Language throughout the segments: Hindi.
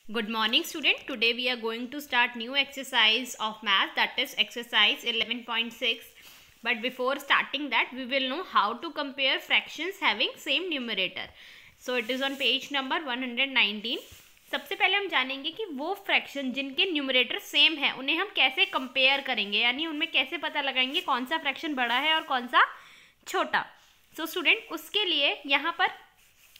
Good morning student. Today we are going to start new exercise of math, that is exercise 11.6. But before starting that we will know how to compare fractions having same numerator. So it is on page number 119. सबसे पहले हम जानेंगे कि वो फ्रैक्शन जिनके न्यूमरेटर सेम है उन्हें हम कैसे कंपेयर करेंगे, यानी उनमें कैसे पता लगाएंगे कौन सा फ्रैक्शन बड़ा है और कौन सा छोटा. सो स्टूडेंट उसके लिए यहाँ पर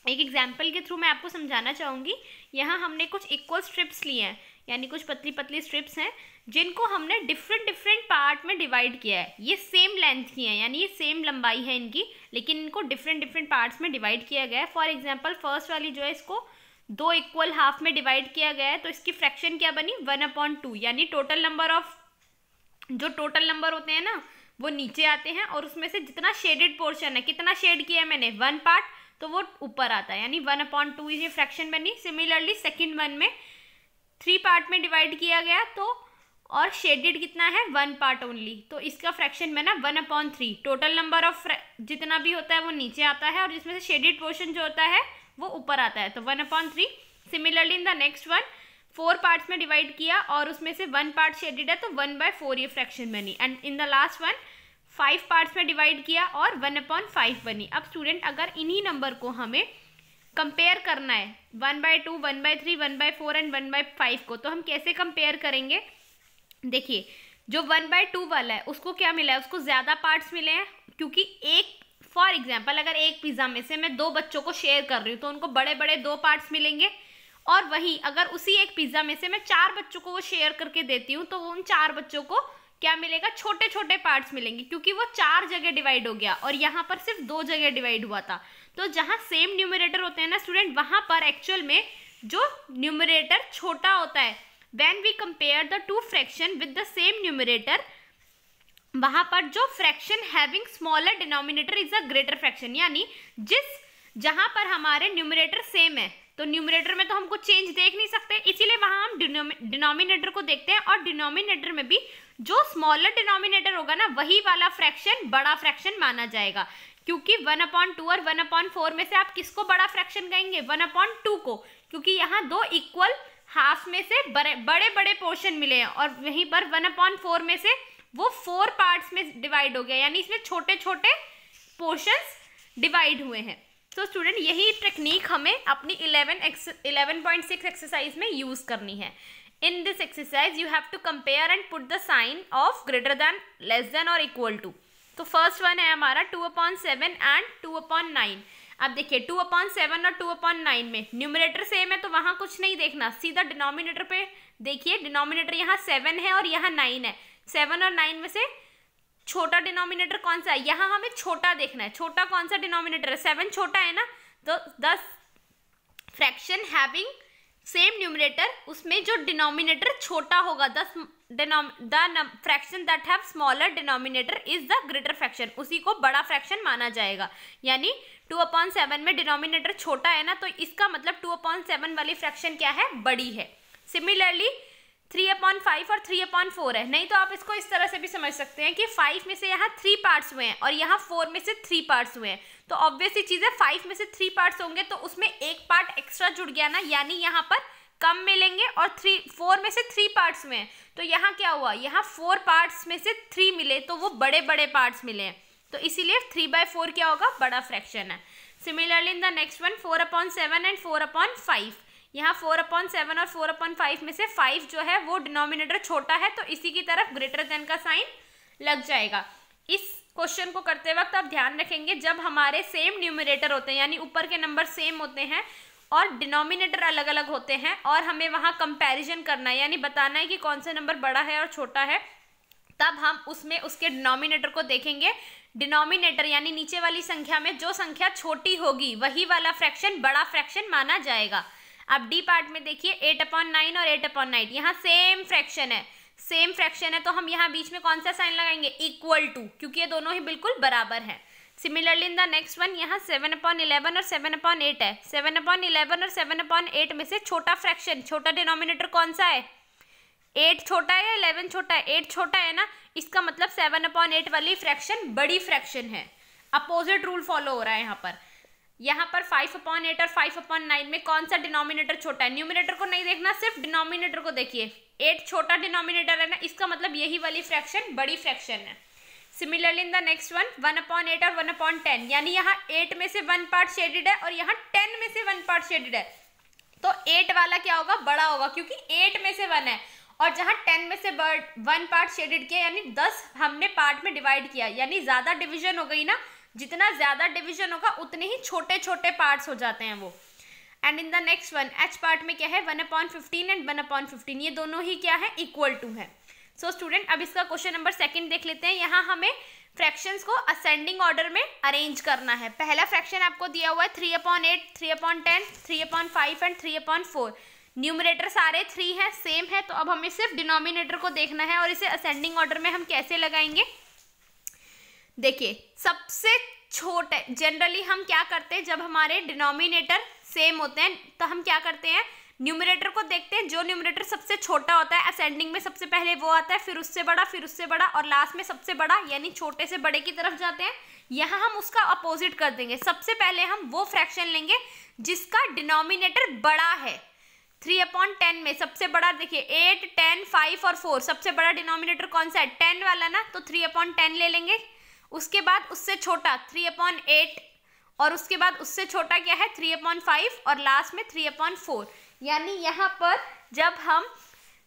एक एग्जाम्पल के थ्रू मैं आपको समझाना चाहूँगी. यहाँ हमने कुछ इक्वल स्ट्रिप्स लिए हैं, यानी कुछ पतली पतली स्ट्रिप्स हैं जिनको हमने डिफरेंट पार्ट में डिवाइड किया है. ये सेम लेंथ की हैं, यानी ये सेम लंबाई है इनकी, लेकिन इनको डिफरेंट पार्ट्स में डिवाइड किया गया है. फॉर एग्जाम्पल फर्स्ट वाली जो है इसको दो इक्वल हाफ में डिवाइड किया गया है, तो इसकी फ्रैक्शन क्या बनी 1/2, यानी टोटल नंबर होते हैं ना वो नीचे आते हैं और उसमें से जितना शेडेड पोर्शन है, कितना शेड किया है मैंने 1 पार्ट, तो वो ऊपर आता है, यानी 1/2 ये फ्रैक्शन बनी. सिमिलरली सेकंड वन में 3 पार्ट में डिवाइड किया गया तो और शेडेड कितना है 1 पार्ट ओनली, तो इसका फ्रैक्शन बना 1/3. टोटल नंबर ऑफ जितना भी होता है वो नीचे आता है और जिसमें से शेडेड पोर्शन जो होता है वो ऊपर आता है, तो 1/3. Similarly in the next one 4 parts में डिवाइड किया और उसमें से 1 पार्ट शेडेड है तो 1/4 ये फ्रैक्शन बनी. And in the last one 5 parts में डिवाइड किया और 1/5 बनी. अब स्टूडेंट अगर इन्हीं नंबर को हमें कंपेयर करना है 1/2, 1/3, 1/4 एंड 1/5 को, तो हम कैसे कंपेयर करेंगे. देखिए जो 1/2 वाला है उसको क्या मिला है, उसको ज़्यादा पार्ट्स मिले हैं, क्योंकि एक फॉर एग्जाम्पल अगर एक पिज़्ज़ा में से मैं 2 बच्चों को शेयर कर रही हूँ तो उनको बड़े बड़े 2 पार्ट्स मिलेंगे. और वही अगर उसी एक पिज़्ज़ा में से मैं 4 बच्चों को वो शेयर करके देती हूँ तो उन 4 बच्चों को क्या मिलेगा, छोटे छोटे पार्ट्स मिलेंगे, क्योंकि वो 4 जगह डिवाइड हो गया और यहाँ पर सिर्फ 2 जगह डिवाइड हुआ था. तो जहाँ सेम न्यूमरेटर होते हैं ना स्टूडेंट, वहाँ पर एक्चुअल में जो न्यूमरेटर छोटा होता है, when we compare the two fraction with the same numerator, वहाँ पर जो fraction having smaller denominator is a greater fraction, यानी जहाँ पर हमारे न्यूमरेटर सेम है, तो न्यूमरेटर में तो हम कुछ चेंज देख नहीं सकते, इसीलिए वहाँ हम डिनोमिनेटर को देखते हैं. और डिनोमिनेटर में भी जो स्मॉलर डिनोमिनेटर होगा ना वही वाला फ्रैक्शन बड़ा फ्रैक्शन माना जाएगा, क्योंकि 1/2 और 1/4 में से आप किसको बड़ा फ्रैक्शन कहेंगे, 1/2 को, क्योंकि यहाँ 2 इक्वल हाफ में से बड़े बड़े पोर्शन मिले हैं और वहीं पर 1/4 में से वो 4 पार्ट्स में डिवाइड हो गया, यानी इसमें छोटे छोटे पोर्शंस डिवाइड हुए हैं. तो स्टूडेंट यही टेक्निक हमें अपनी 11.6 एक्सरसाइज में यूज करनी है. In this exercise you have to compare and put the sign of greater than, less than और equal to. तो फर्स्ट वन है हमारा 2/7 एंड 2/9. अब देखिए 2/7 और 2/9 में न्यूमरेटर सेम है तो वहाँ कुछ नहीं देखना, सीधा डिनोमिनेटर पे देखिए. डिनोमिनेटर यहाँ 7 है और यहाँ 9 है. 7 और 9 में से छोटा डिनोमिनेटर कौन सा है, यहाँ हमें छोटा देखना है. छोटा कौन सा डिनोमिनेटर है, 7 छोटा है ना, तो 10 फ्रैक्शन हैविंग सेम न्यूमरेटर, उसमें जो डिनोमिनेटर छोटा होगा the fraction that have smaller denominator is the greater fraction, उसी को बड़ा फ्रैक्शन माना जाएगा. यानी 2/7 में डिनोमिनेटर छोटा है ना, तो इसका मतलब 2/7 वाली फ्रैक्शन क्या है, बड़ी है. सिमिलरली 3/5 और 3/4 है, नहीं तो आप इसको इस तरह से भी समझ सकते हैं कि 5 में से यहाँ 3 पार्ट्स हुए हैं और यहाँ 4 में से 3 पार्ट्स हुए हैं, तो ऑब्वियसली चीज़ है 5 में से 3 पार्ट्स होंगे तो उसमें एक पार्ट एक्स्ट्रा जुड़ गया ना, यानी यहाँ पर कम मिलेंगे. और 4 में से 3 पार्ट्स हुए हैं तो यहाँ क्या हुआ, यहाँ 4 पार्ट्स में से 3 मिले तो वो बड़े बड़े पार्ट्स मिले हैं, तो इसीलिए 3/4 क्या होगा, बड़ा फ्रैक्शन है. Similarly in the next one 4/7 and 4/5, यहाँ 4/7 और 4/5 में से 5 जो है वो डिनोमिनेटर छोटा है तो इसी की तरफ ग्रेटर देन का साइन लग जाएगा. इस क्वेश्चन को करते वक्त आप ध्यान रखेंगे जब हमारे सेम न्यूमरेटर होते हैं, यानी ऊपर के नंबर सेम होते हैं और डिनोमिनेटर अलग अलग होते हैं और हमें वहाँ कंपैरिजन करना है, यानी बताना है कि कौन सा नंबर बड़ा है और छोटा है, तब हम उसमें उसके डिनोमिनेटर को देखेंगे. डिनोमिनेटर यानी नीचे वाली संख्या में जो संख्या छोटी होगी वही वाला फ्रैक्शन बड़ा फ्रैक्शन माना जाएगा. अब डी पार्ट में देखिए 8/9 और 8/9, यहाँ सेम फ्रैक्शन है तो हम यहाँ बीच में कौन सा साइन लगाएंगे, इक्वल टू, क्योंकि ये दोनों ही बिल्कुल बराबर हैं. Similarly in the next one यहाँ 7/11 और 7/8 है. 7/11 और 7/8 में से छोटा फ्रैक्शन, छोटा डिनोमिनेटर कौन सा है, 8 छोटा है या 11 छोटा है, 8 छोटा है ना, इसका मतलब 7/8 वाली फ्रैक्शन बड़ी फ्रैक्शन है. अपोजिट रूल फॉलो हो रहा है यहाँ पर. यहाँ पर 5/8 और 5/9 में कौन सा डिनोमिनेटर छोटा है? न्यूमिनेटर को नहीं देखना, सिर्फ डिनोमिनेटर को देखिए। 8 छोटा डिनोमिनेटर है ना, इसका मतलब यही वाली फ्रैक्शन बड़ी फ्रैक्शन है। Similarly in the next one 1/8 और 1/10, यानी यहाँ 8 में से 1 पार्ट शेडेड है और यहाँ 10 में से 1 पार्ट शेडेड है, तो 8 वाला क्या होगा? बड़ा होगा, क्योंकि 8 में से 1 है और जहाँ 10 में से 1 पार्ट शेडेड किया यानी 10 हमने पार्ट में डिवाइड किया, यानी ज्यादा डिवीजन हो गई ना। जितना ज्यादा डिवीजन होगा उतने ही छोटे छोटे पार्ट्स हो जाते हैं वो। And in the next one H part में क्या है? 1/15 एंड 1/15, ये दोनों ही क्या है? इक्वल टू है। सो स्टूडेंट, अब इसका क्वेश्चन नंबर 2 देख लेते हैं। यहाँ हमें फ्रैक्शंस को असेंडिंग ऑर्डर में अरेंज करना है। पहला फ्रैक्शन आपको दिया हुआ है 3/8, 3/10, 3/5 एंड 3/4। न्यूमरेटर सारे 3 हैं, सेम है, तो अब हमें सिर्फ डिनोमिनेटर को देखना है और इसे असेंडिंग ऑर्डर में हम कैसे लगाएंगे? देखिए, सबसे छोटे जनरली हम क्या करते हैं, जब हमारे डिनोमिनेटर सेम होते हैं तो हम क्या करते हैं? न्यूमरेटर को देखते हैं, जो न्यूमरेटर सबसे छोटा होता है असेंडिंग में सबसे पहले वो आता है, फिर उससे बड़ा, फिर उससे बड़ा और लास्ट में सबसे बड़ा, यानी छोटे से बड़े की तरफ जाते हैं। यहाँ हम उसका अपोजिट कर देंगे। सबसे पहले हम वो फ्रैक्शन लेंगे जिसका डिनोमिनेटर बड़ा है। 3/10 में सबसे बड़ा देखिए 8, 10, 5 और 4, सबसे बड़ा डिनोमिनेटर कौन सा है? 10 वाला ना, तो 3/10 ले लेंगे। उसके बाद उससे छोटा 3/8 और उसके बाद उससे छोटा क्या है? 3/5 और लास्ट में 3/4। यानी यहाँ पर जब हम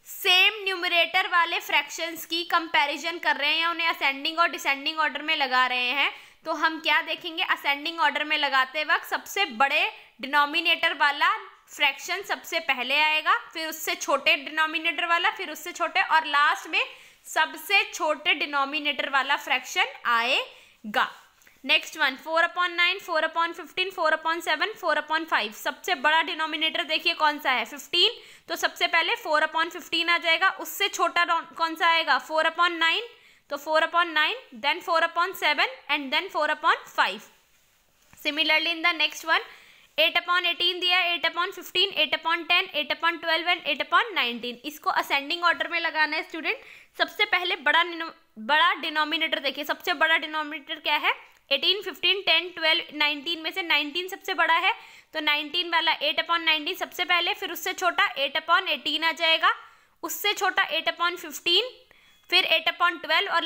सेम न्यूमरेटर वाले फ्रैक्शंस की कंपैरिजन कर रहे हैं या उन्हें असेंडिंग और डिसेंडिंग ऑर्डर में लगा रहे हैं, तो हम क्या देखेंगे? असेंडिंग ऑर्डर में लगाते वक्त सबसे बड़े डिनोमिनेटर वाला फ्रैक्शन सबसे पहले आएगा, फिर उससे छोटे डिनोमिनेटर वाला, फिर उससे छोटे और लास्ट में सबसे छोटे डिनोमिनेटर वाला फ्रैक्शन आएगा। Next one 4/9, 4/15, 4/7, 4/5। सबसे बड़ा डिनोमिनेटर देखिए कौन सा है? 15, तो सबसे पहले 4/15 आ जाएगा। उससे छोटा कौन सा आएगा? 4/9, तो 4/9, then 4/7 and then 4/5। Similarly in the next one 8/18 दिया, 8/15, 8/10, 8/12 एंड 8/19। इसको असेंडिंग ऑर्डर में लगाना है स्टूडेंट। सबसे पहले बड़ा डिनोमिनेटर देखिए, सबसे बड़ा डिनोमिनेटर क्या है? 18, 15, 10, 12, 19 में से 19 सबसे बड़ा है, तो 19 वाला 8/19 सबसे पहले, फिर उससे छोटा 8/18 आ जाएगा, उससे छोटा 8/15, फिर 8/12 और